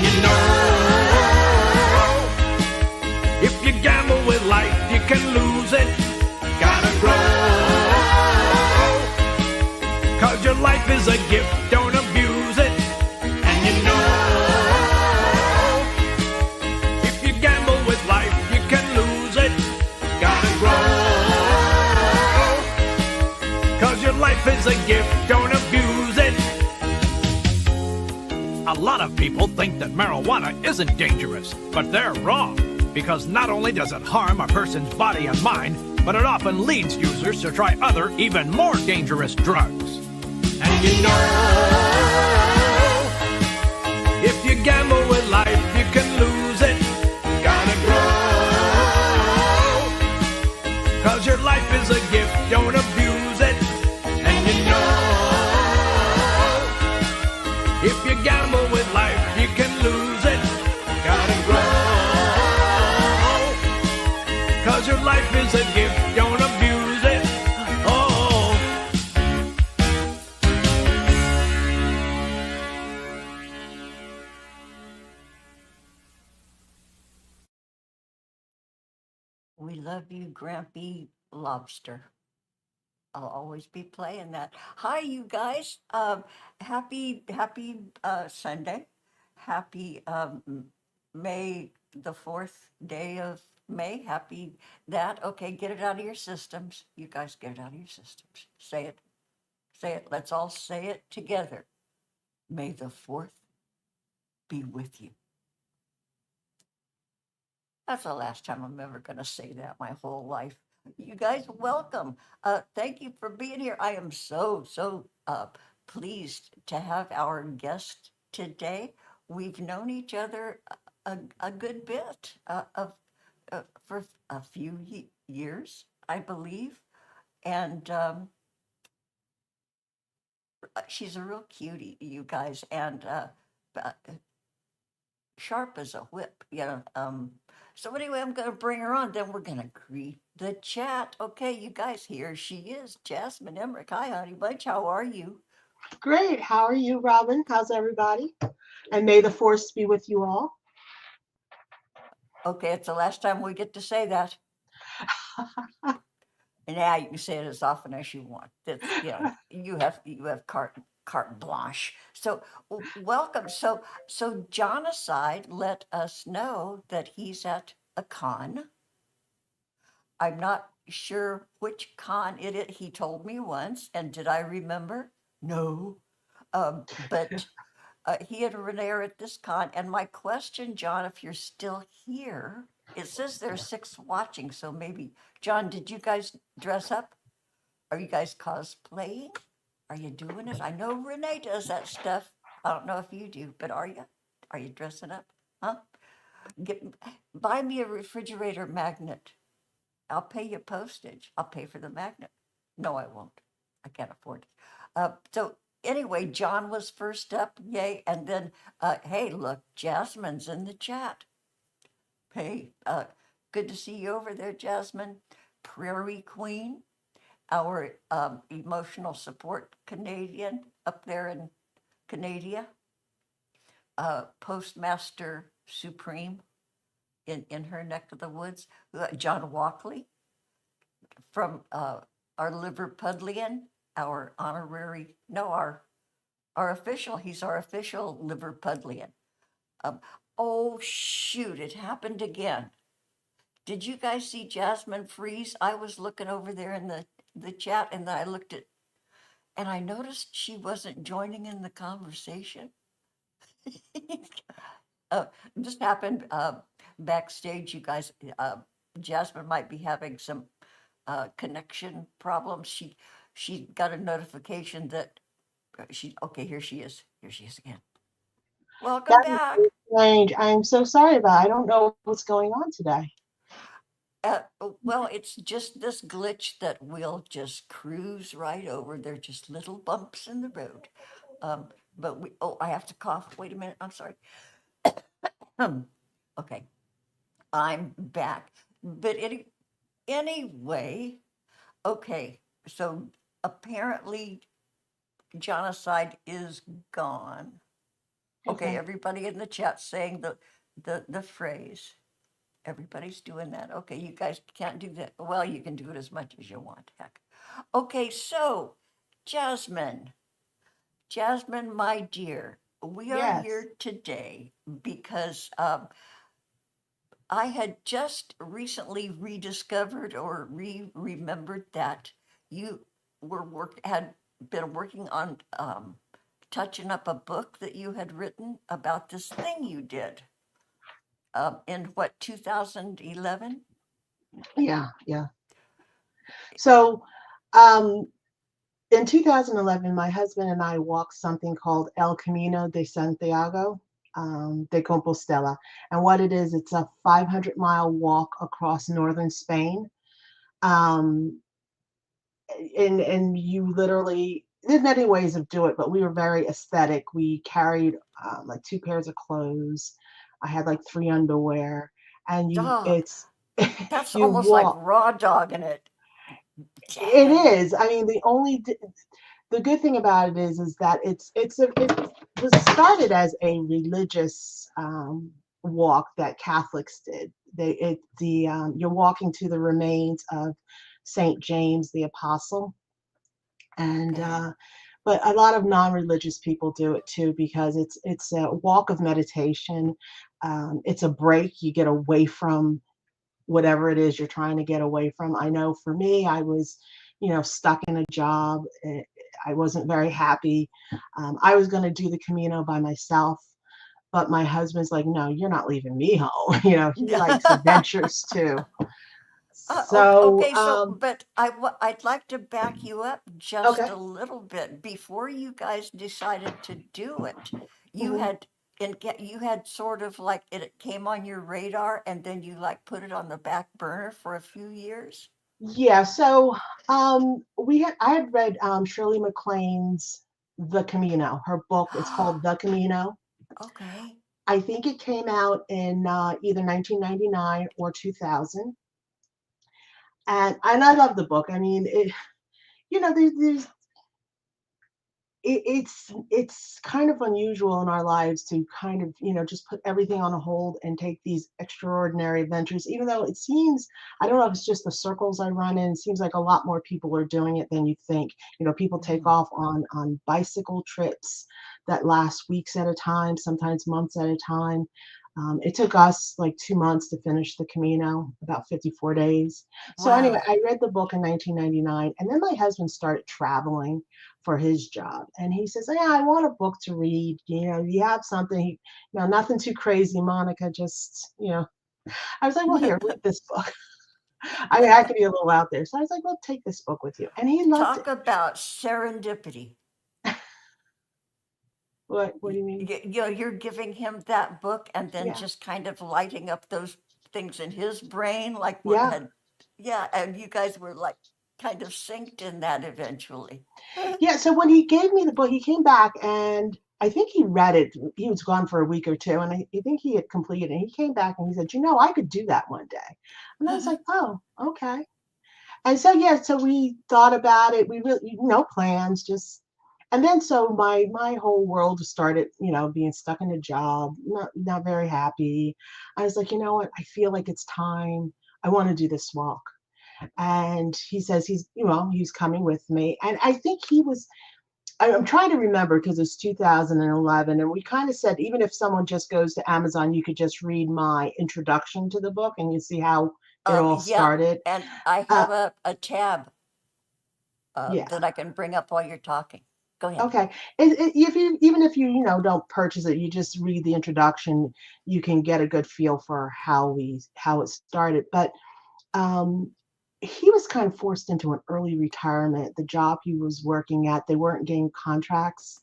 And you know, if you gamble with life, you can lose it. Gotta grow, 'cause your life is a gift, don't abuse it. And you know, if you gamble with life, you can lose it. Gotta grow, 'cause your life is a gift, don't abuse it. A lot of people think that marijuana isn't dangerous, but they're wrong. Because not only does it harm a person's body and mind, but it often leads users to try other, even more dangerous drugs. And you know, if you gamble with life, you can lose it. Gotta grow, 'cause your life is a gift, don't abuse it. And you know, if you gamble with life, you can lose it. Gotta grow, 'cause your life is a gift, don't abuse it. Oh. We love you, Grampy Lobster. I'll always be playing that. Hi, you guys. Happy Sunday. Happy May the 4th day of May. Happy that. Okay, get it out of your systems. You guys get it out of your systems. Say it. Say it. Let's all say it together. May the 4th be with you. That's the last time I'm ever going to say that my whole life. You guys, welcome. Thank you for being here. I am so pleased to have our guest today. We've known each other a good bit for a few years, I believe. And she's a real cutie, you guys, and sharp as a whip, you know. So anyway, I'm going to bring her on. Then we're going to greet the chat. Okay, you guys, here she is, Jasmyne Emerick. Hi, honey bunch. How are you? Great. How are you, Robin? How's everybody? And may the force be with you all. Okay, it's the last time we get to say that. And now you can say it as often as you want. That's, you know, you have carte blanche. So welcome. So Jonocide let us know that he's at a con. I'm not sure which con it is. He told me once, and did I remember? No. But he and Renee are at this con. And my question, John, if you're still here, it says there's 6 watching. So maybe, John, did you guys dress up? Are you guys cosplaying? Are you doing it? I know Renee does that stuff. I don't know if you do, but are you? Are you dressing up? Huh? Buy me a refrigerator magnet. I'll pay you postage. I'll pay for the magnet. No, I won't. I can't afford it. So anyway, John was first up. Yay. And then, hey, look, Jasmyne's in the chat. Hey, good to see you over there, Jasmyne. Prairie Queen, our emotional support Canadian up there in Canada. Postmaster Supreme in her neck of the woods. John Walkley from our Liverpudlian, our honorary, no, our official, he's our official Liverpudlian. Oh, shoot, it happened again. Did you guys see Jasmyne freeze? I was looking over there in the chat, and then I looked at, and I noticed she wasn't joining in the conversation. This happened backstage, you guys. Jasmyne might be having some connection problems. She got a notification that okay, here she is. Here she is again. Welcome That back. is strange. I'm so sorry about it. I don't know what's going on today. Well, it's just this glitch that we'll just cruise right over. They're just little bumps in the road. But I have to cough. Wait a minute. I'm sorry. Okay, I'm back. But anyway, okay, so apparently Jonocide is gone. Okay, Okay. everybody in the chat saying the phrase. Everybody's doing that. Okay, you guys can't do that. Well, you can do it as much as you want. Heck. Okay, so Jasmine, Jasmine, my dear, we are Yes. here today because I had just recently rediscovered or remembered that you had been working on touching up a book that you had written about this thing you did in what 2011. Yeah. Yeah. So, um, in 2011, my husband and I walked something called El Camino de Santiago de Compostela. And what it is, it's a 500-mile walk across northern Spain. Um, and you literally, there's many ways of do it, but we were very aesthetic. We carried like two pairs of clothes. I had like three underwear, and Duh, it's that's you almost like walk. raw dogging it. It Dang. is. I mean, the good thing about it is that it was started as a religious walk that Catholics did. You're walking to the remains of Saint James the Apostle, and Okay. but a lot of non-religious people do it too because it's a walk of meditation. It's a break. You get away from whatever it is you're trying to get away from. I know for me, I was, stuck in a job. I wasn't very happy. I was going to do the Camino by myself, but my husband's like, no, you're not leaving me home. He likes adventures too. So, Okay, so, but I'd like to back you up just okay. a little bit. Before you guys decided to do it, you Mhm. had, you had sort of like, it came on your radar and then you like put it on the back burner for a few years? Yeah. So, I had read Shirley MacLaine's The Camino. Her book, it's called The Camino. Okay. I think it came out in either 1999 or 2000. And I love the book. I mean, there's it's kind of unusual in our lives to kind of just put everything on a hold and take these extraordinary adventures. Even though it seems, I don't know if it's just the circles I run in, it seems like a lot more people are doing it than you think. People take Mhm. off on bicycle trips that last weeks at a time, sometimes months at a time. It took us like 2 months to finish the Camino, about 54 days. So anyway, Wow. I read the book in 1999, and then my husband started traveling for his job, and he says, "Yeah, I want a book to read. You have something? Nothing too crazy, Monica. Just." I was like, "Well, here, read this book." I mean, I could be a little out there, so I was like, "Well, take this book with you," and he loved Talk it. about serendipity. What do you mean? You're giving him that book and then Yeah, just kind of lighting up those things in his brain, like what yeah. had, yeah, and you guys were like kind of synced in that eventually. Yeah, so when he gave me the book, he came back and I think he read it. He was gone for a week or two, and I think he had completed it. He came back and he said, I could do that one day. And I was like, oh, okay. And so, yeah, so we thought about it. We really, no plans, just, and then so my whole world started, being stuck in a job, not very happy. I was like, you know what? I feel like it's time. I want to do this walk. And he says he's coming with me. And I think I'm trying to remember because it's 2011, and we kind of said even if someone just goes to Amazon, you could just read my introduction to the book and you see how it all Yeah, started. and I Uh, have a tab yeah, that I can bring up while you're talking. Go ahead. okay. If you even if you don't purchase it, you just read the introduction, you can get a good feel for how it started. But um, he was kind of forced into an early retirement. The job he was working at, they weren't getting contracts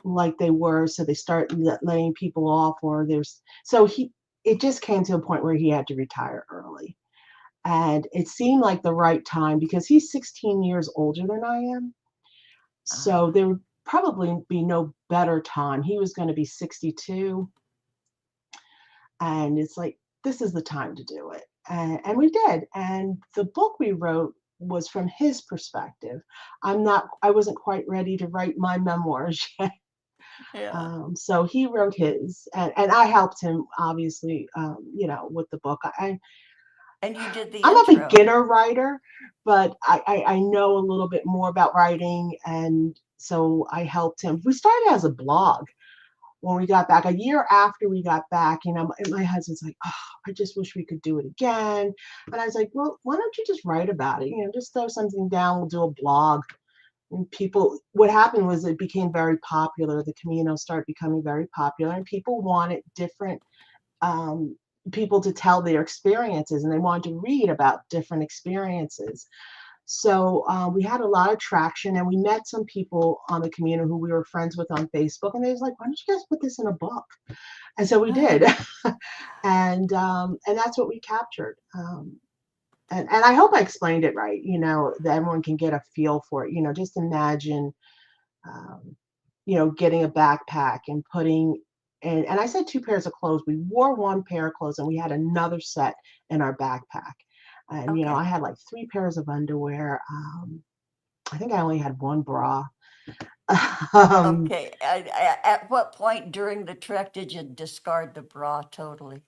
like they were, so they start laying people off, or it just came to a point where he had to retire early. And it seemed like the right time because he's 16 years older than I am. So Ah, there would probably be no better time. He was going to be 62, and it's like, this is the time to do it. And we did. And the book we wrote was from his perspective. I wasn't quite ready to write my memoirs yet. Yeah. So he wrote his, and I helped him, obviously, with the book. And you did the I'm a intro. beginner writer, but I know a little bit more about writing, and so I helped him. We started as a blog when we got back. A year after we got back, my husband's like, "Oh, I just wish we could do it again." And I was like, "Well, why don't you just write about it? Just throw something down. We'll do a blog." And people, what happened was it became very popular. The Camino started becoming very popular, and people wanted different um, people to tell their experiences, and they wanted to read about different experiences. So we had a lot of traction, and we met some people on the community who we were friends with on Facebook, and they was like, "Why don't you guys put this in a book?" And so we did, and that's what we captured. And I hope I explained it right, that everyone can get a feel for it. Just imagine, um, getting a backpack and putting, and I said two pairs of clothes. We wore one pair of clothes and we had another set in our backpack. And, I Okay. had like three pairs of underwear. I think I only had one bra. um, Okay. At what point during the trek did you discard the bra totally?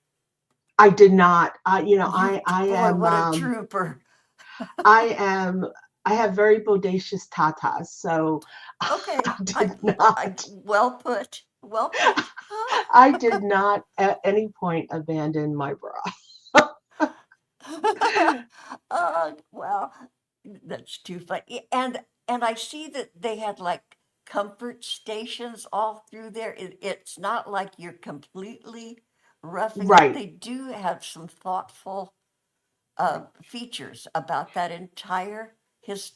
I did not, You, I boy, am, what a trooper. I am, I have very bodacious tatas. So Okay. I did not. Well put. Well put. I did not at any point abandon my bra. Well, that's too funny. And I see that they had like comfort stations all through there. It's not like you're completely roughing it. Right. They do have some thoughtful features about that entire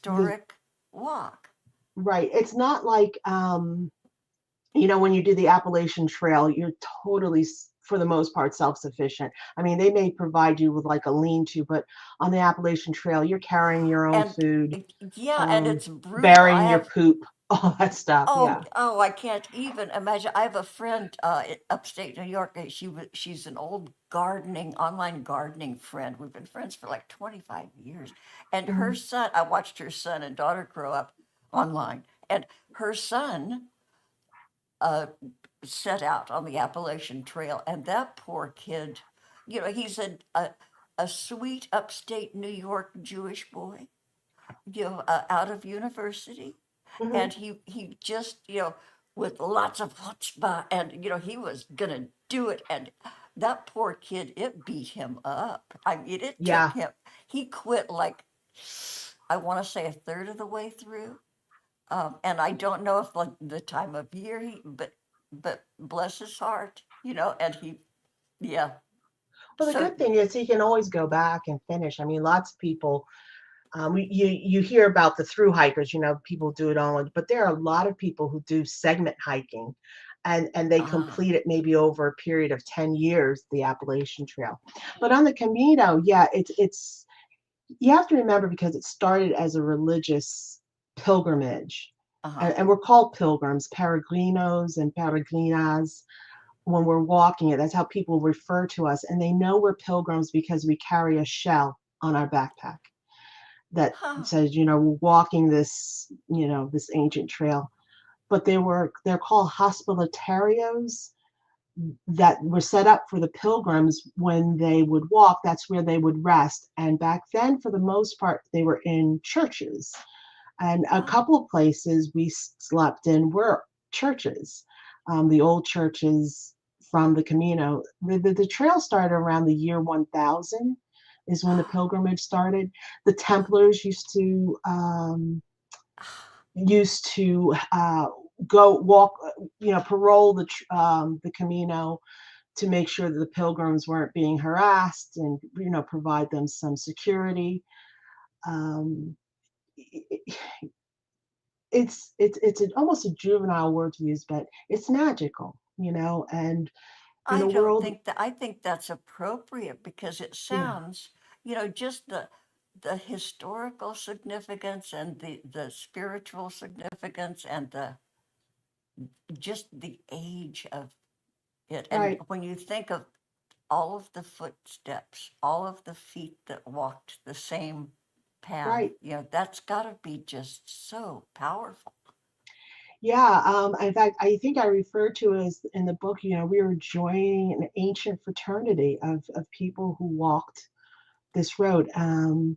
You historic walk. right. It's not like when you do the Appalachian Trail, you're totally for the most part self-sufficient. I mean, they may provide you with like a lean-to, but on the Appalachian Trail, you're carrying your own And food, yeah, and um, it's brutal. I burying your have poop, all that stuff. Oh, Yeah. oh, I can't even imagine. I have a friend upstate New York. She's an old online gardening friend. We've been friends for like 25 years. And her Mhm. son, I watched her son and daughter grow up online. And her son uh, set out on the Appalachian Trail. And that poor kid, he's a sweet upstate New York Jewish boy, out of university, Mhm. and he just with lots of chutzpah, and he was gonna do it, and that poor kid, it beat him up. I mean, it took Yeah. him. He quit like, I want to say, a third of the way through, and I don't know if like the time of year but bless his heart, and yeah. Well, the So good thing is he can always go back and finish. I mean, lots of people. You hear about the through hikers, people do it on, but there are a lot of people who do segment hiking, and they ah complete it maybe over a period of 10 years, the Appalachian Trail. But on the Camino, yeah, it's you have to remember because it started as a religious pilgrimage, uh-huh and we're called pilgrims, peregrinos and peregrinas. When we're walking it, that's how people refer to us, and they know we're pilgrims because we carry a shell on our backpack that huh says, we're walking this ancient trail. But they're called hospitalitarios that were set up for the pilgrims when they would walk. That's where they would rest. And back then, for the most part, they were in churches. And a huh couple of places we slept in were churches, the old churches from the Camino. The trail started around the year 1000 is when the pilgrimage started. The Templars used to go walk, parole the Camino to make sure that the pilgrims weren't being harassed and provide them some security. Um, it's almost a juvenile word to use, but it's magical, and in I a don't world, think that I think that's appropriate because it yeah, sounds, just the historical significance and the spiritual significance and the just the age of it. And right, when you think of all of the footsteps, all of the feet that walked the same path, right. that's got to be just so powerful. Yeah. In fact, I think I referred to as in the book, we were joining an ancient fraternity of people who walked this road. And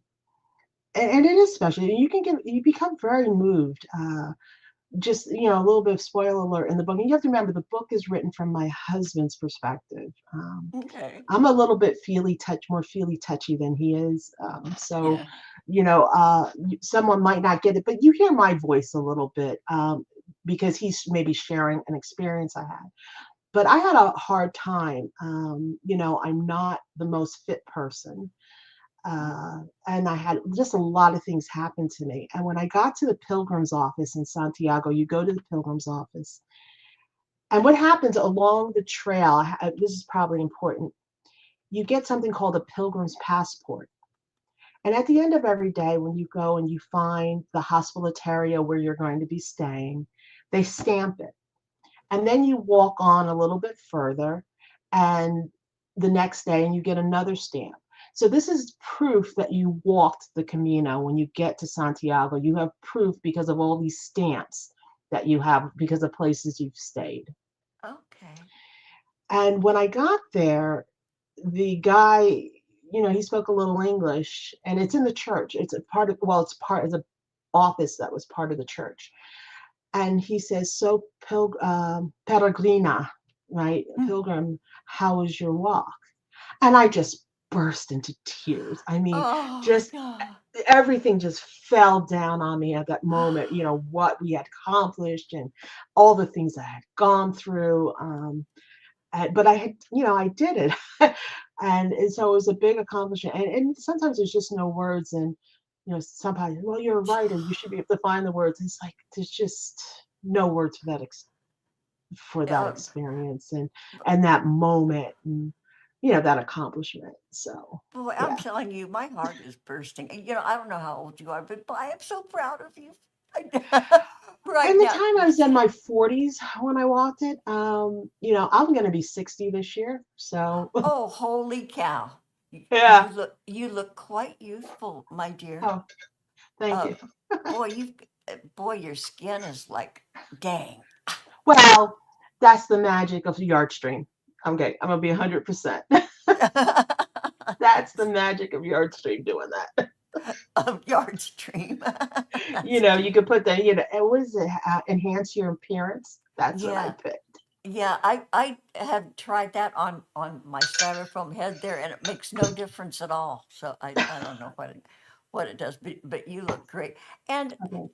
it is special. You become very moved. Just, a little bit of spoiler alert in the book. And you have to remember the book is written from my husband's perspective. Okay. I'm a little bit more feely touchy than he is. So, Yeah. someone might not get it, but you hear my voice a little bit, because he's maybe sharing an experience I had. But I had a hard time. I'm not the most fit person. And I had just a lot of things happen to me. And when I got to the pilgrim's office in Santiago, you go to the pilgrim's office. And what happens along the trail, this is probably important, you get something called a pilgrim's passport. And at the end of every day, when you go and you find the hospitalaria where you're going to be staying, they stamp it. And then you walk on a little bit further, and the next day, and you get another stamp. So this is proof that you walked the Camino. When you get to Santiago, you have proof because of all these stamps that you have because of places you've stayed. Okay. And when I got there, the guy, he spoke a little English, and it's in the church. It's a part of, well, it's an office that was part of the church. And he says, "So, peregrina, right? Mm. Pilgrim, how was your walk?" And I just burst into tears. I mean, Oh, just no. everything just fell down on me at that moment, what we had accomplished and all the things I had gone through. But I had, I did it. And so it was a big accomplishment. And sometimes there's just no words. And, sometimes, well, you're a writer. You should be able to find the words. It's like there's just no words for that Uh, experience and that moment and, that accomplishment. So, Boy, I'm yeah. telling you, my heart is bursting. And, I don't know how old you are, but boy, I am so proud of you. Right And the now. time I was in my 40s when I walked it, I'm going to be 60 this year. So, Oh, holy cow. yeah. You look quite youthful, my dear. Oh, thank Uh, you. boy, boy, your skin is like, dang. Well, that's the magic of the yard stream. Okay, I'm gonna be 100%. That's the magic of yard stream doing that. Of yard stream. That's You cute. could put the, and what is it? Enhance your appearance. That's what I Yeah. picked. Yeah, I have tried that on my styrofoam head there, and it makes no difference at all. So I don't know what it does, but you look great. And Okay.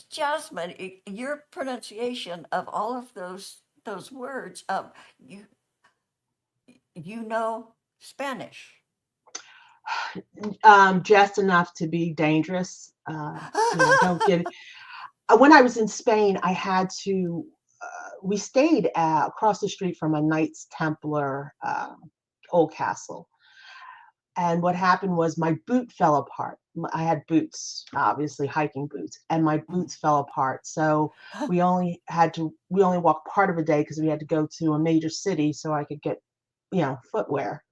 Jasmine, your pronunciation of all of those words, you you know Spanish. Just enough to be dangerous. Don't get it. When I was in Spain, I had to. We stayed across the street from a Knights Templar old castle. And what happened was my boot fell apart. I had boots, obviously hiking boots, and my Mm. boots fell apart. So we only walked part of a day because we had to go to a major city so I could get, new footwear.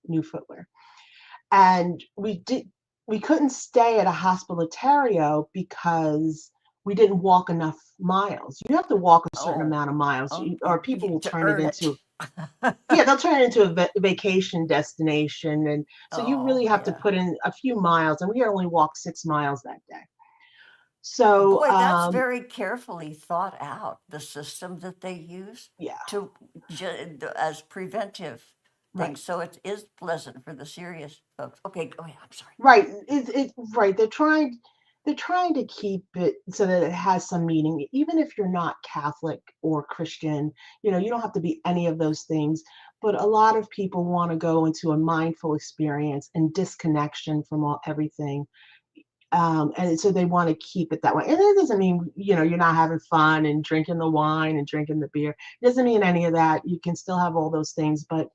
And we couldn't stay at a hospitalario because we didn't walk enough miles. You have to walk a certain Oh, amount of miles, or people will to turn it earn it. into yeah, they'll turn it into a vacation destination. And so you really Oh, have to yeah. put in a few miles, and we only walked 6 miles that day. So, Boy, that's very carefully thought out, the system that they use yeah, to as preventive right. things. So it is pleasant for the serious folks. Okay, go ahead. I'm sorry. Right. Right. They're trying to keep it so that it has some meaning, even if you're not Catholic or Christian. You don't have to be any of those things. But a lot of people want to go into a mindful experience and disconnection from everything. And so they want to keep it that way. And it doesn't mean, you're not having fun and drinking the wine and drinking the beer. It doesn't mean any of that. You can still have all those things, but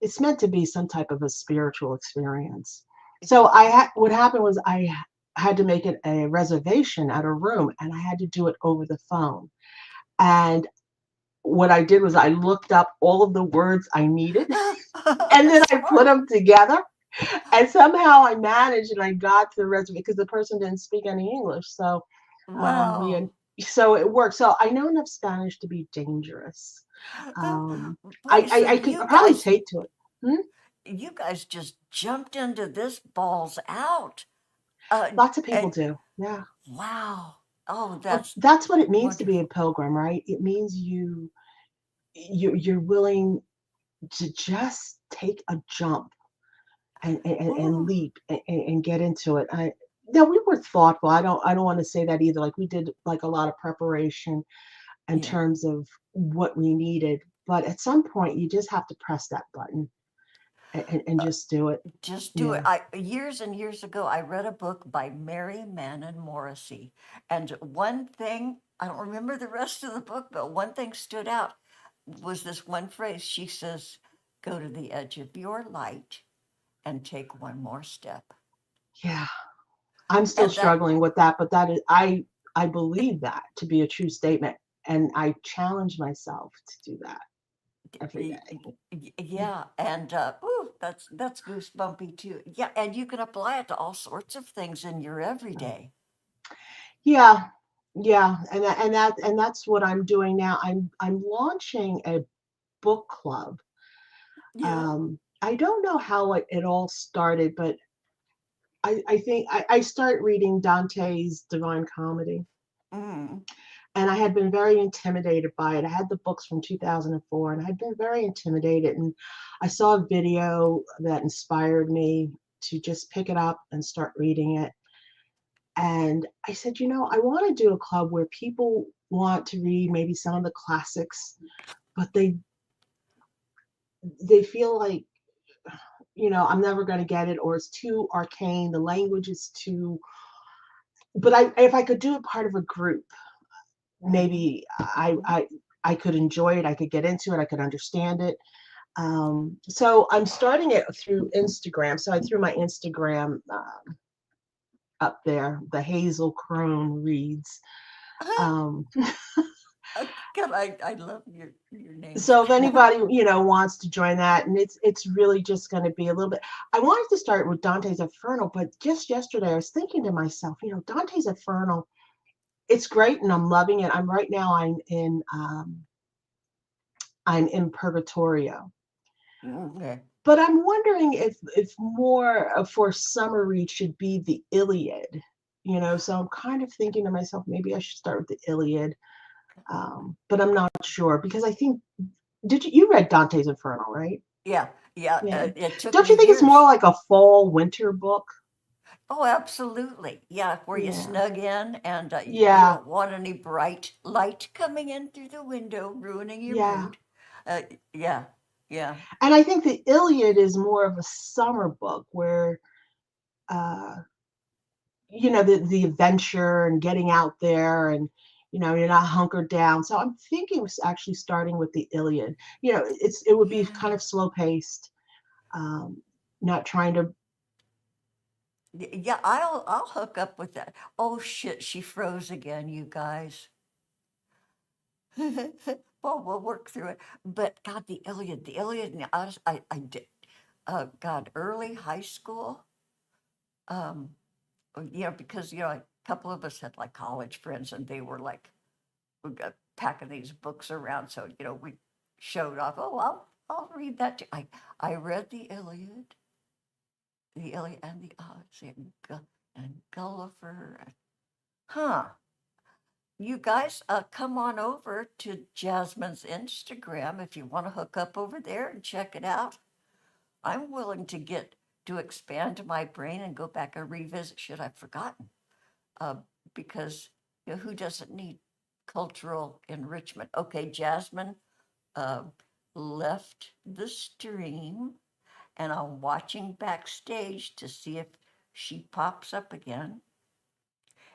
it's meant to be some type of a spiritual experience. So what happened was I had to make it a reservation at a room, and I had to do it over the phone. And what I did was I looked up all of the words I needed, and then I put Smart. them together. And somehow I managed, and I got to the reservation because the person didn't speak any English. So we Wow. so it works. So I know enough Spanish to be dangerous. Um, Boy, so I could probably take to it. Hmm? you guys just jumped into this balls out. Uh, Lots of people and do. Yeah. wow. Oh, Well, that's that's what it means to be a wonderful. pilgrim, right? It means you're willing to just take a jump and Ooh, leap and get into it. I Now we were thoughtful. I don't want to say that either. Like we did like a lot of preparation in yeah. terms of what we needed, but at some point you just have to press that button and just do it. Just do it. Yeah. I years and years ago, I read a book by Mary Mannon Morrissey, and one thing I don't remember the rest of the book, but one thing stood out was this one phrase. She says, "Go to the edge of your light and take one more step." Yeah. I'm still And that struggling with that, but that is I believe that to be a true statement, and I challenge myself to do that every day. yeah, and ooh, that's goosebumpy too. Yeah, and you can apply it to all sorts of things in your everyday. Yeah, yeah, and that's what I'm doing now. I'm launching a book club. Yeah. I don't know how it all started, but I think I start reading Dante's Divine Comedy, Mm. and I had been very intimidated by it. I had the books from 2004, and I had been very intimidated. And I saw a video that inspired me to just pick it up and start reading it. And I said, I want to do a club where people want to read maybe some of the classics, but they feel like, I'm never going to get it, or it's too arcane. The language is too. But if I could do it part of a group, Mm-hmm. maybe Mm-hmm. I could enjoy it. I could get into it. I could understand it. So I'm starting it through Instagram. So I threw my Instagram up there. The Hazel Crone reads. Um, God, I love your names. so if anybody wants to join that, and it's really just going to be a little bit. I wanted to start with Dante's Inferno, but just yesterday I was thinking to myself, Dante's Inferno, it's great and I'm loving it. Right now I'm in Purgatorio. Okay. But I'm wondering if more for summer read should be the Iliad. So I'm kind of thinking to myself, maybe I should start with the Iliad. But I'm not sure because I think you read Dante's Inferno, right? Yeah, yeah. Yeah. It took Don't me you think it's more years. like a fall winter book? Oh, absolutely. Yeah, where you Yeah. snug in and you Yeah. don't want any bright light coming in through the window, ruining your Yeah. mood. Uh, yeah, yeah. And I think the Iliad is more of a summer book where uh the adventure and getting out there, and you're not hunkered down. So I'm thinking of actually starting with the Iliad. It would be kind Yeah. of slow paced, not trying to. Yeah, I'll hook up with that. Oh shit, she froze again, you guys. Well, we'll work through it. But God, the Iliad, and I did. God, early high school. Um, because a couple of us had like college friends, and they were like we got packing these books around. So we showed off. Oh, I'll read that too. I read the Iliad and the Odyssey, and Gulliver. Huh. You guys, come on over to Jasmine's Instagram if you want to hook up over there and check it out. I'm willing to expand my brain and go back and revisit shit I've forgotten. Uh, because who doesn't need cultural enrichment? Okay, Jasmine uh, left the stream, and I'm watching backstage to see if she pops up again.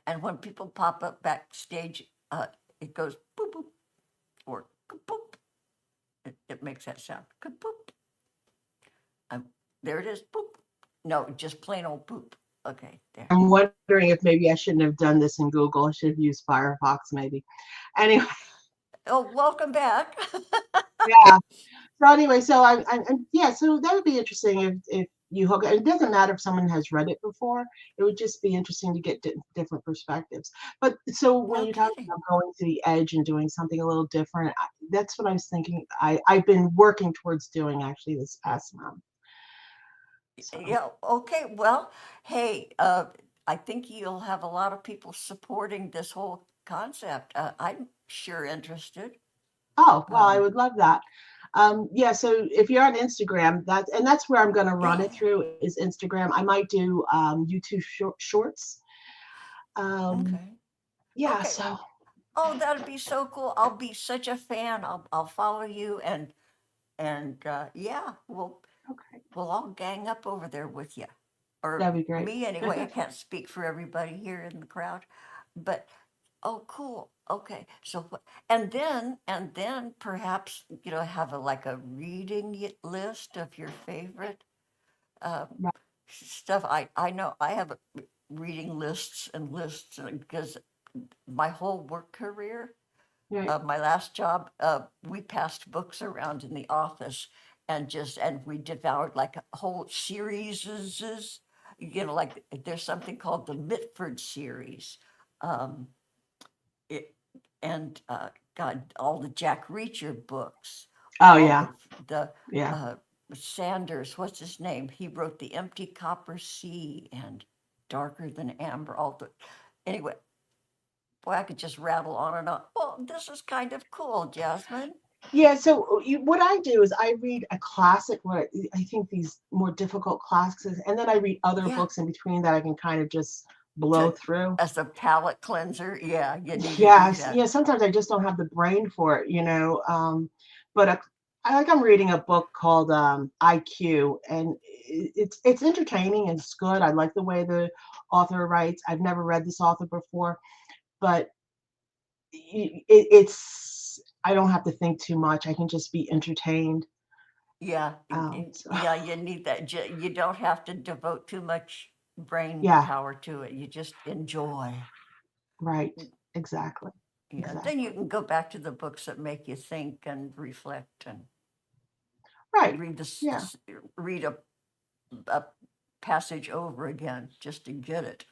And when people pop up backstage, it goes boop boop or boop. It makes that sound. Boop. Um, there it is. Boop. No, just plain old poop. Okay, there. I'm wondering if maybe I shouldn't have done this in Google. I should have used Firefox maybe. Anyway, Oh, welcome back. yeah. So anyway, so yeah, so that would be interesting if you hook it. It doesn't matter if someone has read it before. It would just be interesting to get different perspectives. But so when No you talk kidding. about going to the edge and doing something a little different, that's what I was thinking. I've been working towards doing actually this past month. So, Yeah, okay, well, hey, I think you'll have a lot of people supporting this whole concept. I'm sure interested. oh, well, I Um, would love that. Yeah, so if you're on Instagram, that's where I'm going to run yeah, it through is Instagram. I might do YouTube shorts. Um, okay, yeah, okay. so Oh, that'd be so cool. I'll be such a fan. I'll follow you and yeah, okay, we'll all gang up over there with you, or that'd be great. me anyway. I can't speak for everybody here in the crowd, but oh, cool. Okay. So, and then perhaps, have like a reading list of your favorite uh, Right, stuff. I know I have reading lists and lists because my whole work career, right. my last job, we passed books around in the office and we devoured like whole series, like there's something called the Mitford series. Um, it, and God, all the Jack Reacher books, Oh all yeah, of the yeah. uh, Sanders, what's his name? He wrote The Empty Copper Sea and Darker Than Amber. All the anyway, boy, I could just rattle on and on. Well, this is kind of cool, Jasmine. Yeah, so what I do is I read a classic, what I think these more difficult classics, and then I read other Yeah, books in between that I can kind of just blow to through. as a palate cleanser. Yeah, you need to do Yes, that. yeah, sometimes I just don't have the brain for it, you know. But I'm reading a book called IQ, and it's entertaining and it's good. I like the way the author writes. I've never read this author before, but it's I don't have to think too much. I can just be entertained. Yeah, So yeah, you need that. You don't have to devote too much brain yeah, power to it. You just enjoy. right, exactly, Yeah, then you exactly, can go back to the books that make you think and reflect and right, read yeah. read a passage over again just to get it.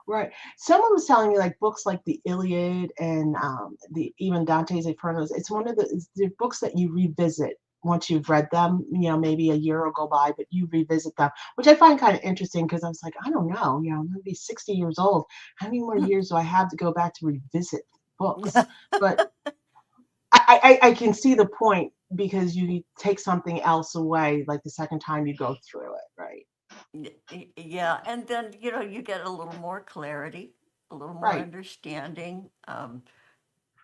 Right. Someone was telling me like books like the Iliad and the even Dante's Infernos. It's one of the books that you revisit once you've read them. You know, maybe a year will go by, but you revisit them, which I find kind of interesting because I was like, I don't know. You know, I'm gonna be 60 years old. How many more years do I have to go back to revisit books? But I can see the point because you take something else away like the second time you go through it, right? Yeah, and then you get a little more clarity, a little more Right. understanding.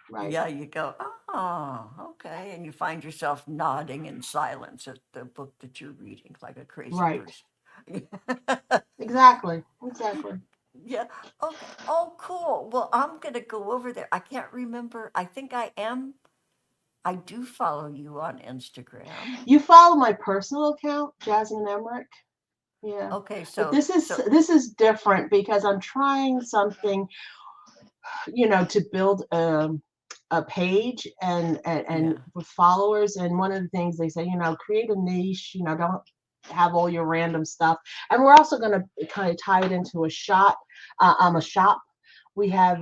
Right. Yeah, you go, oh, okay, and you find yourself nodding in silence at the book that you're reading, like a crazy Right. person. Exactly. Exactly. Yeah. Okay. Oh, cool. Well, I'm gonna go over there. I can't remember. I think I am. I do follow you on Instagram. You follow my personal account, Jasmine Emerick. Yeah. Okay, But so this is different because I'm trying something, to build a page and yeah, with followers. And one of the things they say, create a niche, don't have all your random stuff. And we're also going to kind of tie it into a shop. We have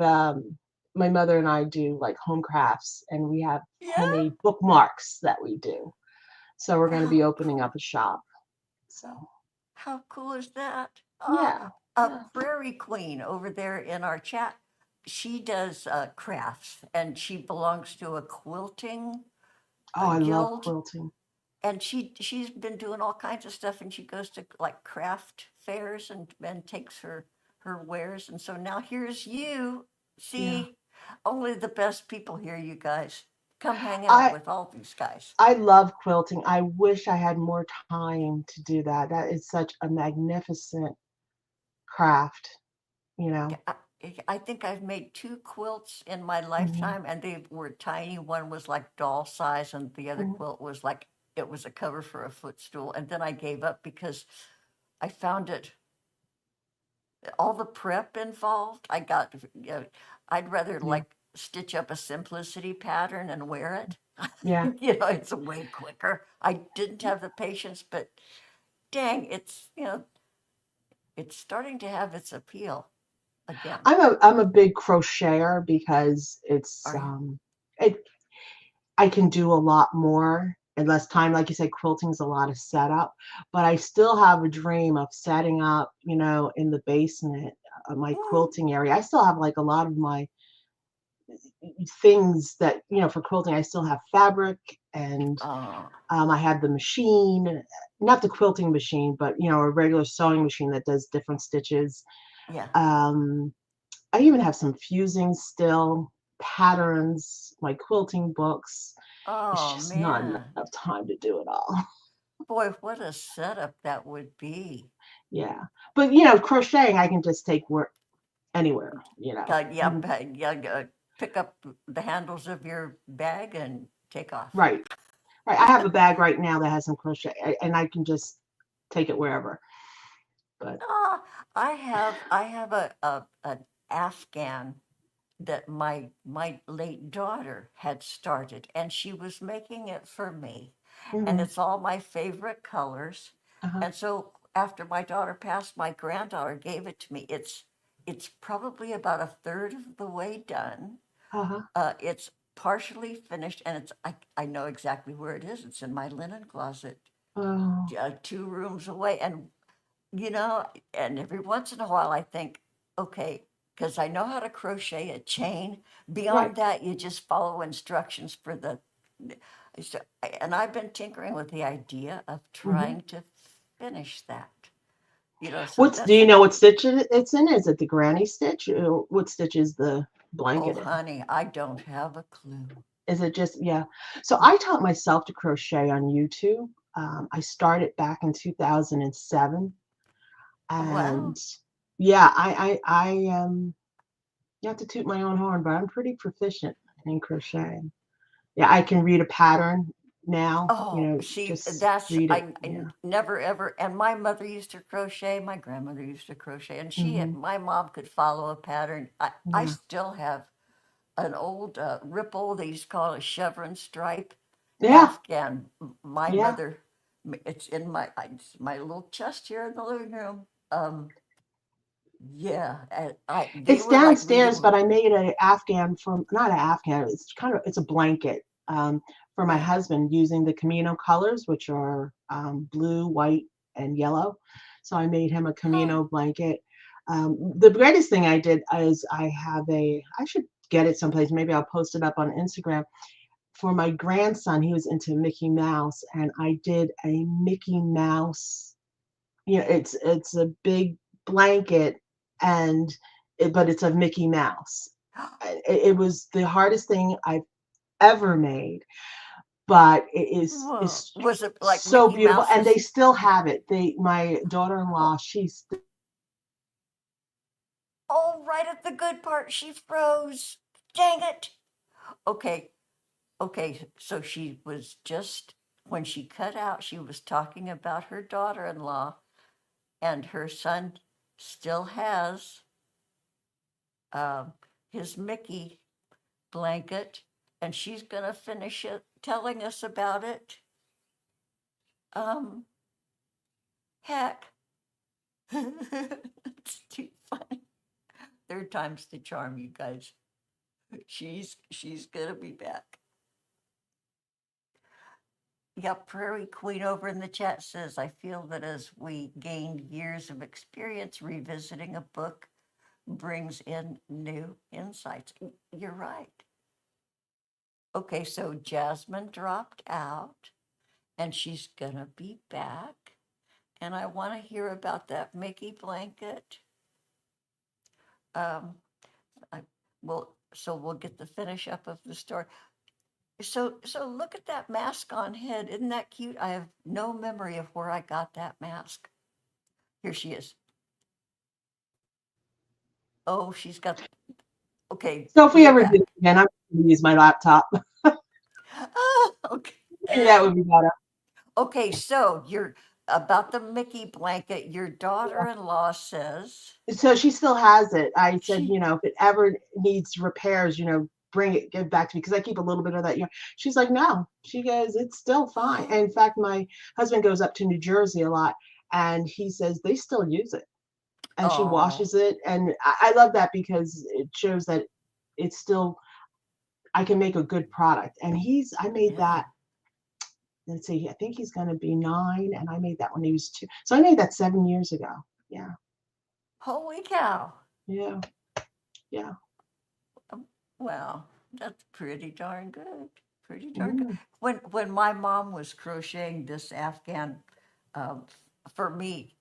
my mother and I do like home crafts, and we have yeah. homemade bookmarks that we do. So we're going to be How opening cool! up a shop. So How cool is that? yeah, A yeah. Prairie Queen over there in our chat. She does crafts, and she belongs to a quilting Oh, I love guild, quilting. and she's been doing all kinds of stuff, and she goes to like craft fairs and takes her wares, and so now here's you. Yeah. See, only the best people here, you guys. Come hang out I with all these guys. I love quilting. I wish I had more time to do that. That is such a magnificent craft, you Yeah, know. I think I've made two quilts in my Hmm. lifetime, and they were tiny. One was like doll size, and the other Hmm. quilt was like it was a cover for a footstool. And then I gave up because I found it all the prep involved. I'd rather Yeah. like stitch up a simplicity pattern and wear it. Yeah. It's way quicker. I didn't have the patience, but dang, it's starting to have its appeal again. I'm a big crocheter because Are you? it I can do a lot more in less time. Like you said, quilting's a lot of setup, but I still have a dream of setting up, in the basement, my Mm. quilting area. I still have like a lot of my things that, for quilting. I still have fabric, and Oh, I have the machine, not the quilting machine, but a regular sewing machine that does different stitches. yeah. Um, I even have some fusing still, patterns, my quilting books. It's Oh just not enough man. time to do it all. Boy, what a setup that would be. Yeah. But crocheting I can just take work anywhere. Yeah, yeah, pick up the handles of your bag and take off. Right. Right. I have a bag right now that has some crochet and I can just take it wherever. But Ah, I have an Afghan that my late daughter had started, and she was making it for me, and mhm, it's all my favorite colors. uh-huh, And so after my daughter passed, my granddaughter gave it to me. It's probably about a third of the way done. uh-huh. It's partially finished, and I know exactly where it is. It's in my linen closet, Oh, 2 rooms away. And you know, and every once in a while I think, okay, because I know how to crochet a chain. right. Beyond that, you just follow instructions for the. So, and I've been tinkering with the idea of Hmm. trying to finish that. So Do that's you know what stitch it's in? Is it the granny stitch? Or what stitch is the oh, blanket in? honey, I don't have a clue. Is it just, yeah. So I taught myself to crochet on YouTube. I started back in 2007. Well, And yeah, not to toot my own horn, but I'm pretty proficient in crocheting. Yeah, I can read a pattern now, oh, see, just read it. I Yeah. never ever. And my mother used to crochet. My grandmother used to crochet, and Hmm. my mom could follow a pattern. I Yeah. still have an old ripple they used to call a chevron stripe Yeah. Afghan. My Yeah. mother, it's in it's my little chest here in the living room. Yeah, they It's were like downstairs, reading. but I made an Afghan from, not an Afghan, it's a blanket for my Yeah. husband using the Camino colors, which are blue, white, and yellow. So I made him a Huh. Camino blanket. The greatest thing I did is I should get it someplace. Maybe I'll post it up on Instagram. For my grandson, he was into Mickey Mouse, and I did a Mickey Mouse. It's a big blanket, and but it's a Mickey Mouse. It was the hardest thing I've ever made, but it Whoa. is Was it like so Mickey beautiful, and they Mouse's? still have it. My daughter-in-law, Oh, she's oh, right at the good part, she froze. Dang it. Okay, okay. So she was just when she cut out, she was talking about her daughter-in-law, and her son still has um, his Mickey blanket, and she's going to finish it telling us about it. Um, Heck, it's too funny. Third time's the charm, you guys. She's gonna be back. Yeah, Prairie Queen over in the chat says, I feel that as we gain years of experience, revisiting a book brings in new insights. You're right. Okay, so Jasmine dropped out and she's gonna be back. And I want to hear about that Mickey blanket. Um, I, so we'll get the finish up of the story. So look at that mask on head. Isn't that cute? I have no memory of where I got that mask. Here she is. Oh, she's got. Okay, so if we you're ever did it back. again, I'm going to use my laptop. Oh, okay. Maybe that would be better. Okay, so you're about the Mickey blanket. Your daughter-in-law says So she still has it. I said, she. if it ever needs repairs, bring it, give it back to me because I keep a little bit of that. She's like, no. She goes, it's still fine. And in fact, my husband goes up to New Jersey a lot, and he says they still use it, and she Oh, washes it, and I love that because it shows that it's still, I can make a good product. And I made yeah. that, let's see, I think he's going to be 9, and I made that when he was 2. So I made that 7 years ago. Yeah, Holy cow. yeah, yeah. Um, Well, that's pretty darn good. Pretty darn good. Mm. When my mom was crocheting this Afghan, um, for me,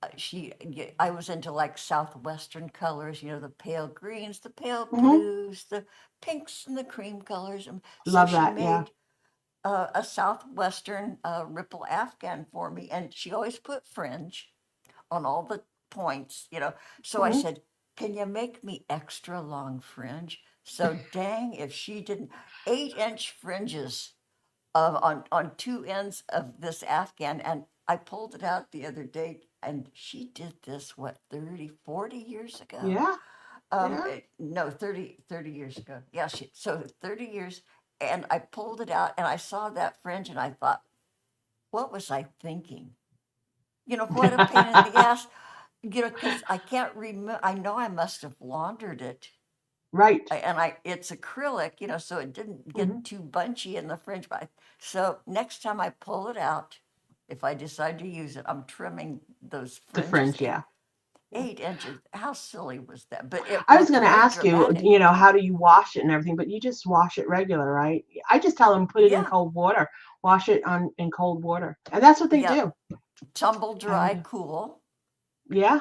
I was into like southwestern colors, the pale greens, the pale Hmm. blues, the pinks, and the cream colors. And so Love she that. Yeah. made a southwestern ripple Afghan for me, and she always put fringe on all the points. So I Hmm. said, "Can you make me extra long fringe?" So dang if she didn't. 8-inch fringes on two ends of this Afghan, and I pulled it out the other day, and she did this, what, 30, 40 years ago? Yeah. Yeah. No, 30 years ago. Yeah, so 30 years, and I pulled it out, and I saw that fringe, and I thought, what was I thinking? What a pain in the ass, because I can't remember. I know I must have laundered it, Right. and it's acrylic, so it didn't Hmm. get too bunchy in the fringe. So next time I pull it out, if I decide to use it, I'm trimming those The fringes. fringe. eight Yeah. Yeah. 8 inches. How silly was that? But it I was looked going to very ask you, dramatic. how do you wash it and everything, but you just wash it regular, right? I just tell them put it in Yeah, cold water, wash it on in cold water, and that's what they yeah. do. Tumble And dry, cool. yeah,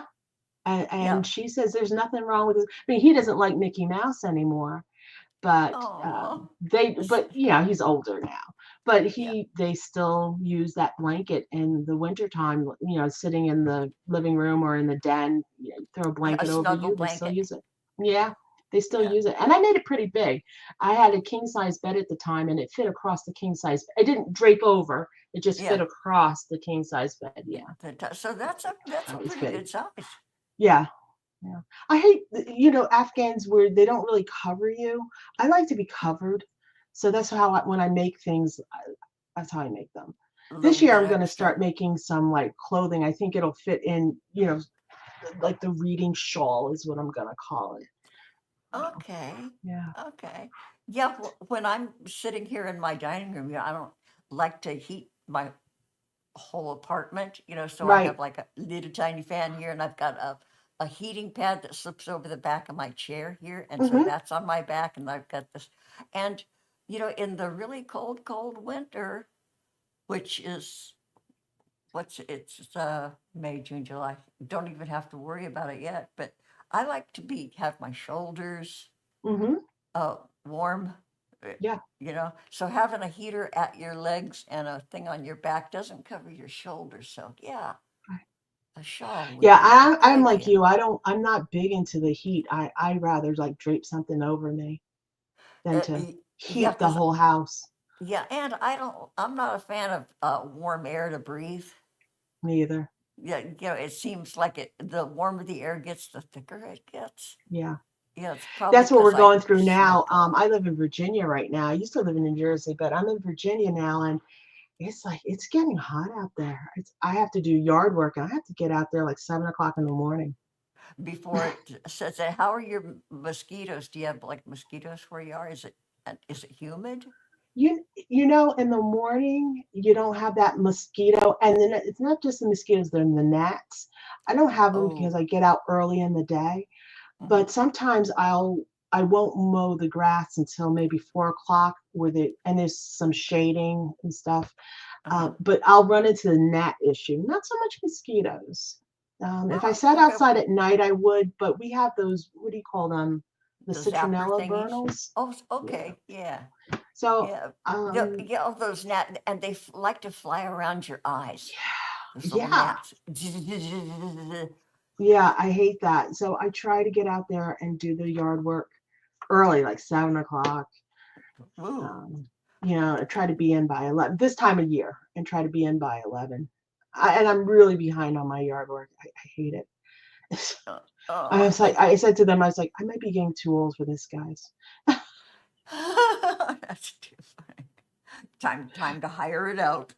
and Yeah. she says there's nothing wrong with it. I mean, he doesn't like Mickey Mouse anymore, but Oh, he's older now. But yeah. they still use that blanket in the wintertime, sitting in the living room or in the den, throw a A blanket over snuggle you, they still blanket. use it. Yeah, they still Yeah, use it. And I made it pretty big. I had a king size bed at the time, and it fit across the king size. It didn't drape over, it just fit yeah. across the king size bed. Yeah, So that's a that was pretty big. good size. Yeah. Yeah. I hate, Afghans where they don't really cover you. I like to be covered. So that's how when I make things, that's how I make them. A This little year bit I'm going to extra. start making some like clothing. I think it'll fit in, like the reading shawl is what I'm going to call it. Okay. Yeah. Okay. Yeah, when I'm sitting here in my dining room, I don't like to heat my whole apartment, so I Right. have like a little tiny fan here, and I've got a heating pad that slips over the back of my chair here, and so Hmm. that's on my back, and I've got this. And in the really cold, cold winter, which is it's May, June, July. Don't even have to worry about it yet. But I like to have my shoulders Hmm. warm. uh, Yeah. So having a heater at your legs and a thing on your back doesn't cover your shoulders. So yeah, a shawl would Yeah. be a good I'm like idea. you. I'm not big into the heat. I rather like drape something over me than to Yeah, heat the because whole house. yeah, and I'm not a fan of warm air to breathe. Neither. Yeah, it seems like the warmer the air gets, the thicker it gets. Yeah. Yeah, it's probably That's what because we're I going through now. smoke a lot. I live in Virginia right now. I used to live in New Jersey, but I'm in Virginia now, and it's like it's getting hot out there. I have to do yard work, and I have to get out there like 7 o'clock in the morning. Before it says that, how are your mosquitoes? Do you have like mosquitoes where you are? Is it humid? In the morning you don't have that mosquito, and then it's not just the mosquitoes; they're the gnats. I don't have them because Oh, I get out early in the day. hmm, But sometimes I won't mow the grass until maybe 4 o'clock and there's some shading and stuff. uh-huh. But I'll run into the gnat issue, not so much mosquitoes. If I Oh, sat okay. outside at night, I would, but we have those, what do you call them? The The zapper citronella thingies. burnals. Oh, Yeah. okay. Yeah, So, yeah. um, Yeah, all those gnats, and they like to fly around your eyes. Those little yeah, gnats. yeah, I hate that. So I try to get out there and do the yard work early, like 7 o'clock. Ooh. Um, I try to be in by 11 this time of year, and try to be in by 11. And I'm really behind on my yard work. I hate it. Uh, I oh, was like, I said to them, I was like, I might be getting too old for this, guys. that's too funny. Time to hire it out.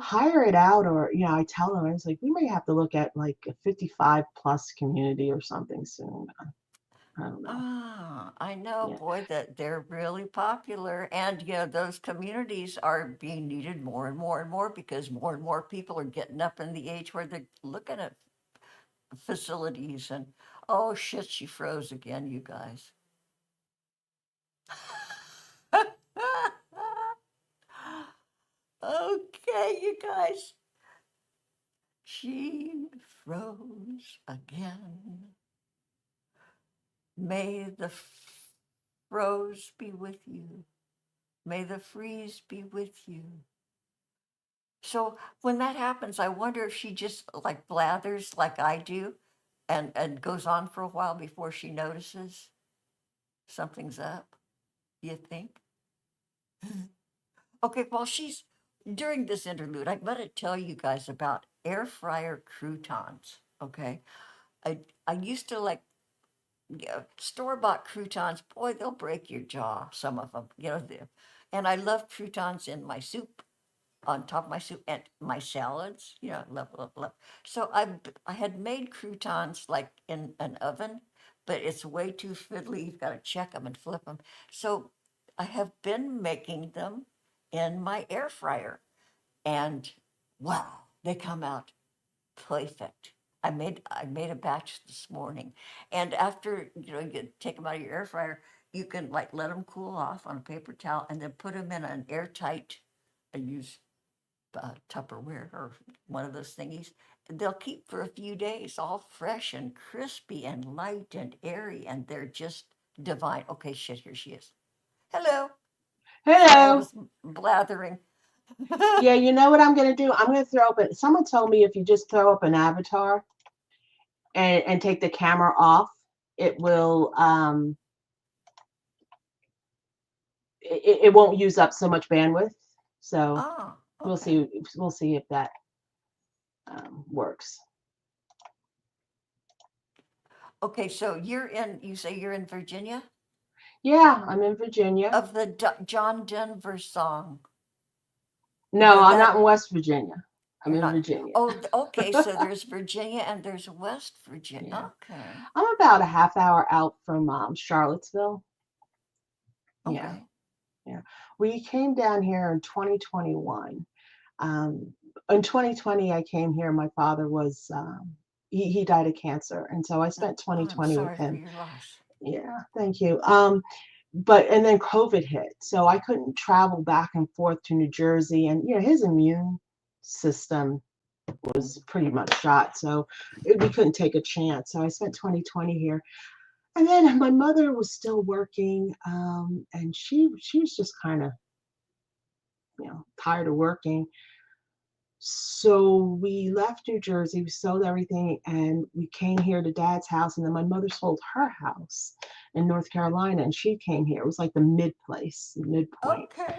hire it out, or I tell them, I was like, we may have to look at like a 55 plus community or something soon. I don't know. Ah, I know, Yeah. boy, that they're really popular. And, those communities are being needed more and more and more because more and more people are getting up in the age where they're looking at facilities. And oh, shit, she froze again, you guys. Okay, you guys. She froze again. May the froze be with you. May the freeze be with you. So when that happens, I wonder if she just like blathers like I do and goes on for a while before she notices something's up. You think? Okay, well, she's during this interlude, I'm going to tell you guys about air fryer croutons. Okay. I used to like store bought croutons. Boy, they'll break your jaw, some of them, and I love croutons in my soup, on top of my soup and my salads. Love, love, love. So I had made croutons like in an oven, but it's way too fiddly. You've got to check them and flip them. So I have been making them in my air fryer, and wow, they come out perfect. I made a batch this morning, and after you take them out of your air fryer, you can like let them cool off on a paper towel, and then put them in an airtight. I use Tupperware or one of those thingies. They'll keep for a few days, all fresh and crispy and light and airy, and they're just divine. Okay, shit, here she is. Hello. Sorry, I Hello. was blathering. Yeah, you know what I'm gonna do? I'm gonna throw up. Someone told me if you just throw up an avatar and take the camera off, it will it won't use up so much bandwidth. So Ah, we'll okay. see. We'll see if that works. Okay, so you say you're in Virginia? Yeah, I'm in Virginia. Of the John Denver song. No, I'm not That in West Virginia. I'm you're in not. Virginia. Oh, okay, so there's Virginia and there's West Virginia. Yeah, Okay. I'm about a half hour out from Charlottesville. Yeah, Okay. yeah. We came down here in 2021. In 2020, I came here. My father was he died of cancer, and so I No, spent oh, I'm 2020 with sorry for him. your loss. Yeah, thank you. But and then COVID hit, so I couldn't travel back and forth to New Jersey, and his immune system was pretty much shot, so we couldn't take a chance. So I spent 2020 here, and then my mother was still working, and she was just kind of tired of working. So we left New Jersey, we sold everything, and we came here to Dad's house. And then my mother sold her house in North Carolina, and she came here. It was like the midpoint. Okay.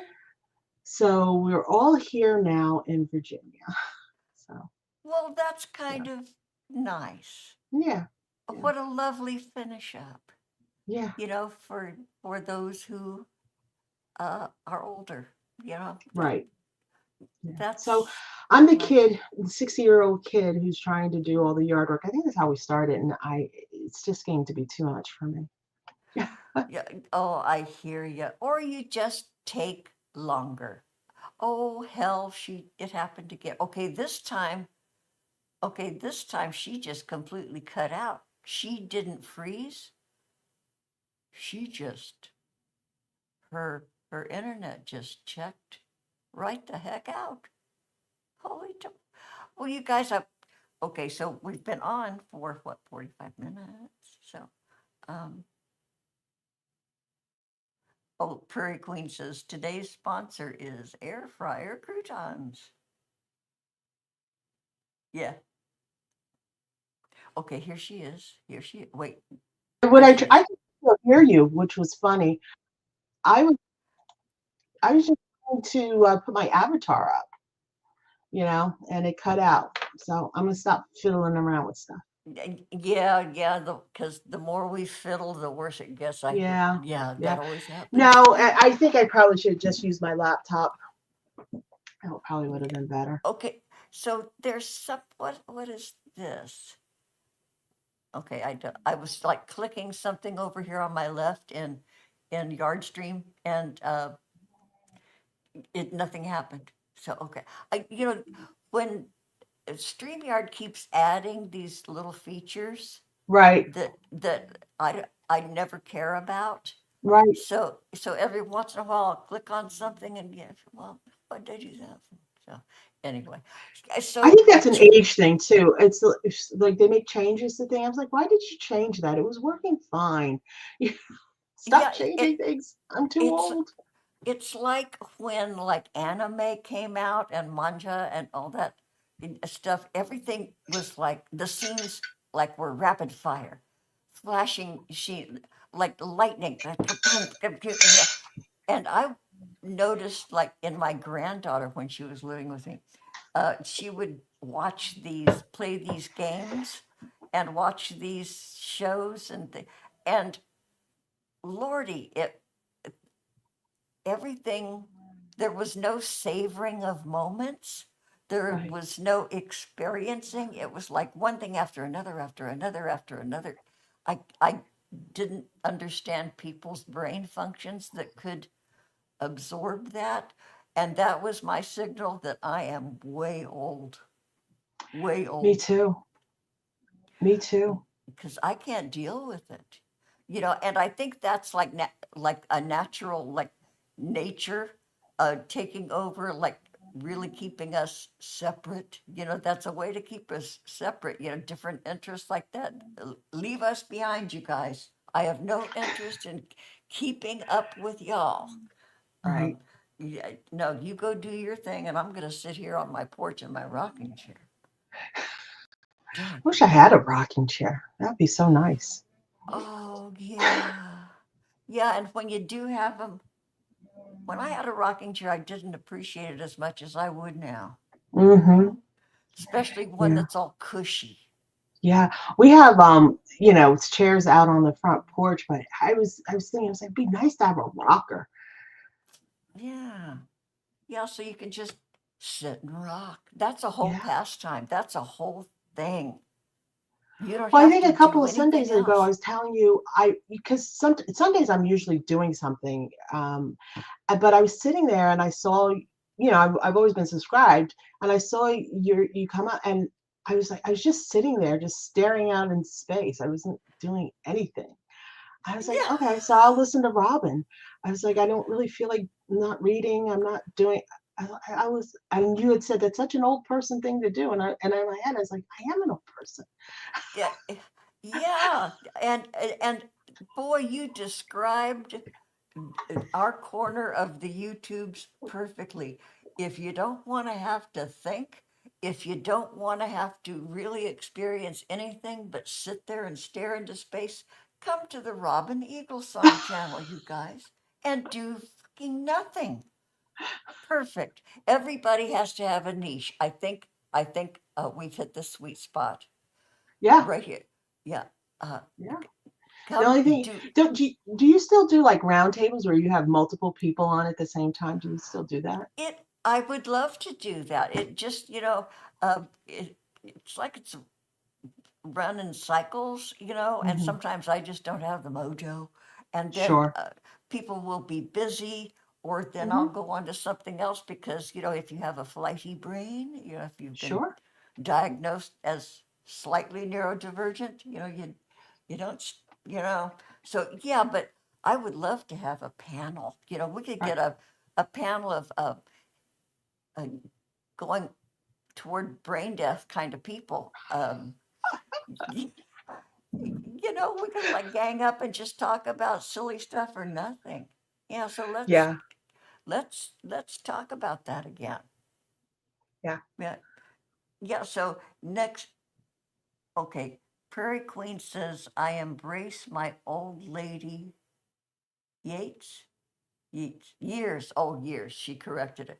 So we're all here now in Virginia. So Well, that's yeah, kind of nice. yeah, yeah, What a lovely finish up, yeah. for those who are older. Right. Yeah. So That's I'm the lovely. kid, the 60-year-old kid who's trying to do all the yard work. I think that's how we started, and it's just getting to be too much for me. Yeah. Oh, I hear you. Or you just take longer. Oh, hell, it happened again. Okay, this time she just completely cut out. She didn't freeze. She just, her internet just checked right the heck out. Holy, well, you guys have, okay, so we've been on for what, 45 minutes? So, um, oh, Prairie Queen says today's sponsor is air fryer croutons. Yeah. Okay, here she is. Wait, What there she I is. could still hear you, which was funny. I was I was just trying to put my avatar up, and it cut out. So I'm gonna stop fiddling around with stuff. Yeah, yeah, because the more we fiddle, the worse it gets. I hear. Yeah, Yeah, yeah. that always No, happens. I think I probably should have just used my laptop. That probably would have been better. Okay, so there's some, what is this? Okay, I was like clicking something over here on my left in Yardstream, and nothing happened. So okay, when StreamYard keeps adding these little features Right, that I never care about. right. So every once in a while I'll click on something and yeah, well, what did I do that for? So anyway, I so think that's an age thing too. It's like they make changes to things. I was like, why did you change that? It was working fine. Stop yeah, changing things. I'm too it's old. it's like when like anime came out and manga and all that stuff. Everything was like the scenes like were rapid fire, flashing like lightning. And I noticed like in my granddaughter when she was living with me, she would play these games and watch these shows and Lordy, everything, there was no savoring of moments. There Right. was no experiencing. It was like one thing after another, after another, after another. I didn't understand people's brain functions that could absorb that. And that was my signal that I am way old, way Me old, too. Me too. because I can't deal with it. And I think that's like a natural like nature taking over, like really keeping us separate. That's a way to keep us separate. Different interests like that. Leave us behind, you guys. I have no interest in keeping up with y'all. Right. Um, yeah, no, you go do your thing, and I'm gonna sit here on my porch in my rocking chair. Dang. Wish I had a rocking chair. That'd be so nice. Oh yeah, yeah. And when you do have them, when I had a rocking chair, I didn't appreciate it as much as I would now. You Mm-hmm. know, especially one Yeah. that's all cushy. Yeah. We have chairs out on the front porch, but I was thinking, I was like, it'd be nice to have a rocker. Yeah, yeah. So you can just sit and rock. That's a whole Yeah. pastime. That's a whole thing. You don't Well, I have think to a couple do of anything Sundays ago, I else. was telling you, because Sundays I'm usually doing something, but I was sitting there and I saw, I've always been subscribed, and I saw you come out, and I was just sitting there, just staring out in space. I wasn't doing anything. I was like, Yeah. okay, so I'll listen to Robin. I was like, I don't really feel like not reading. I'm not doing. I was, and you had said that's such an old person thing to do, and in my head, I was like, I am an old person. Yeah, yeah, and boy, you described our corner of the YouTubes perfectly. If you don't want to have to think, if you don't want to have to really experience anything but sit there and stare into space, come to the Robin Eagle Song channel, you guys, and do fucking nothing. Perfect. Everybody has to have a niche. I think we've hit the sweet spot Yeah, right here. Yeah. Uh, yeah. The come only thing, do do you still do like roundtables where you have multiple people on at the same time? Do you still do that? it. I would love to do that. It just, it's like it's run in cycles, and Hmm. sometimes I just don't have the mojo. And then Sure. people will be busy, or then I'll Hmm. go on to something else because, if you have a flighty brain, if you've been Sure. diagnosed as slightly neurodivergent, you don't, so yeah, but I would love to have a panel. We could Right. get a panel of uh, going toward brain death kind of people. We could like gang up and just talk about silly stuff or nothing. Yeah, so let's Yeah. let's talk about that again. Yeah. Yeah, yeah. So next, okay. Prairie Queen says, "I embrace my old lady Yates." Years, oh years. She corrected it.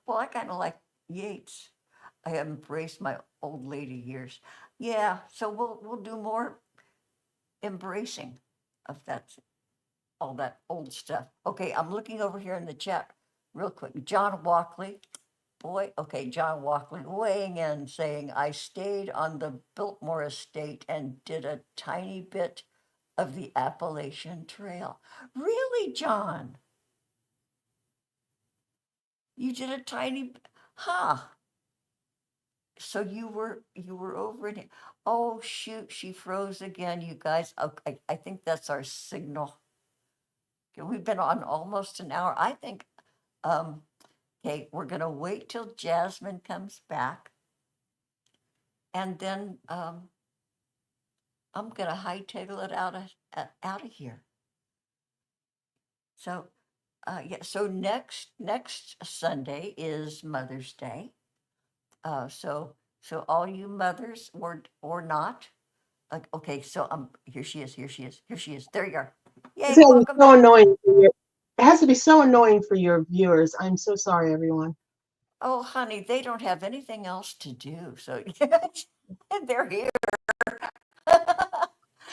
Well, I kind of like Yates. I embrace my old lady years. Yeah, so we'll do more embracing of that, all that old stuff. Okay, I'm looking over here in the chat real quick. John Walkley, boy, okay, John Walkley weighing in saying, I stayed on the Biltmore estate and did a tiny bit of the Appalachian Trail. Really, John? You did a tiny, huh? So you were over in it. Oh shoot, she froze again, you guys. Okay, I think that's our signal. Okay, we've been on almost an hour. I think, um, okay, we're gonna wait till Jasmine comes back, and then I'm gonna hightail it out of here. So, yeah. So next Sunday is Mother's Day. So all you mothers or not, like, okay. So here she is. Here she is. Here she is. There you are. It's Yay! gonna be Welcome so back. annoying it has to be so annoying for your viewers. I'm so sorry, everyone. Oh, honey, they don't have anything else to do, so they're here.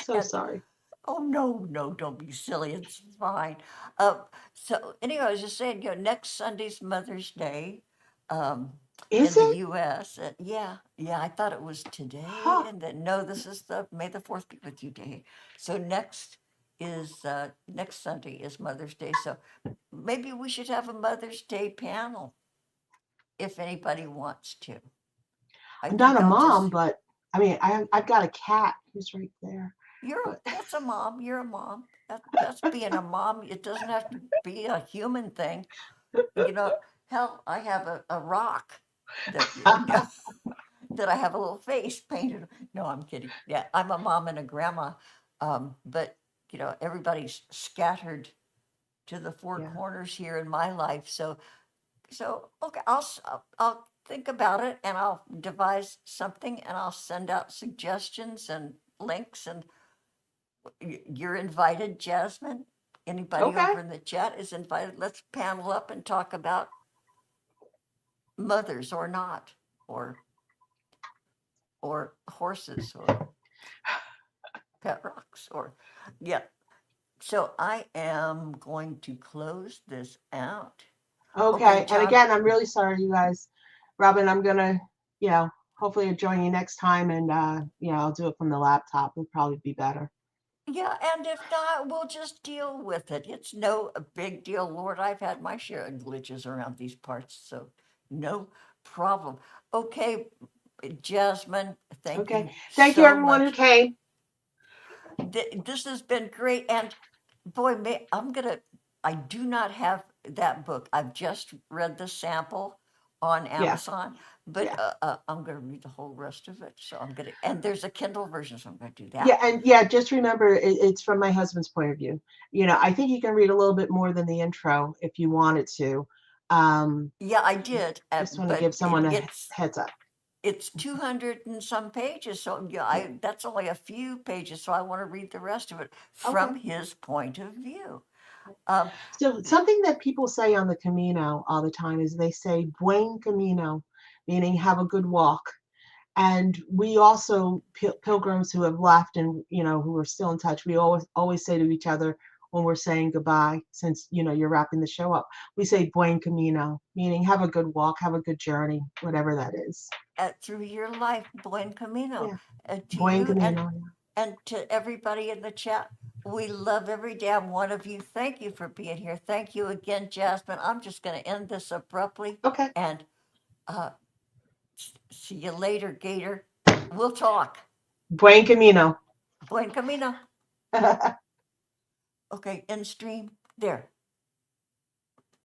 So And sorry. oh no, no, don't be silly. It's fine. Uh, so anyway, I was just saying, next Sunday's Mother's Day, um, in Is the it? U.S. Yeah, yeah. I thought it was today, Huh. and then no, this is the May the Fourth be with you day. So next Sunday is Mother's Day. So maybe we should have a Mother's Day panel if anybody wants to. I I'm not think a I'll mom, just but I mean, I've got a cat who's right there. But that's a mom. You're a mom. That's being a mom. It doesn't have to be a human thing. You know, hell, I have a rock that that I have a little face painted. No, I'm kidding. Yeah, I'm a mom and a grandma. But everybody's scattered to the four yeah. corners here in my life. So okay, I'll think about it and I'll devise something and I'll send out suggestions and links and you're invited, Jasmine. Anybody Okay. over in the chat is invited. Let's panel up and talk about mothers or not, or horses or pet rocks or yeah. So I am going to close this out. Okay, Okay. And John. again, I'm really sorry, you guys. Robin, I'm gonna, you know, hopefully join you next time, and I'll do it from the laptop. It'll probably be better. Yeah, and if not, we'll just deal with it. It's no big deal. Lord, I've had my share of glitches around these parts, so no problem. Okay, Jasmine, thank Okay. you Thank you, so everyone who much. came. This has been great. And boy, I do not have that book. I've just read the sample on Yeah. Amazon, but Yeah. I'm going to read the whole rest of it. So and there's a Kindle version, so I'm going to do Yeah, that. and yeah, just remember it's from my husband's point of view. I think you can read a little bit more than the intro if you wanted to. Um, Yeah, I did, just want to but give someone a heads up. it's 200 and some pages, so yeah, Yeah. that's only a few pages, so I want to read the rest of it Okay. from his point of view. Um, So something that people say on the Camino all the time is they say "Buen Camino," meaning have a good walk. And we also pilgrims who have left and who are still in touch, we always say to each other when we're saying goodbye, since you're wrapping the show up, we say "Buen Camino," meaning have a good walk, have a good journey, whatever that is. through your life, buen camino, Yeah, to Buen you Camino. and to everybody in the chat. We love every damn one of you. Thank you for being here. Thank you again, Jasmine. I'm just going to end this abruptly Okay. and uh, see you later, Gator. We'll talk. Buen Camino. Buen camino. Okay, end stream. There.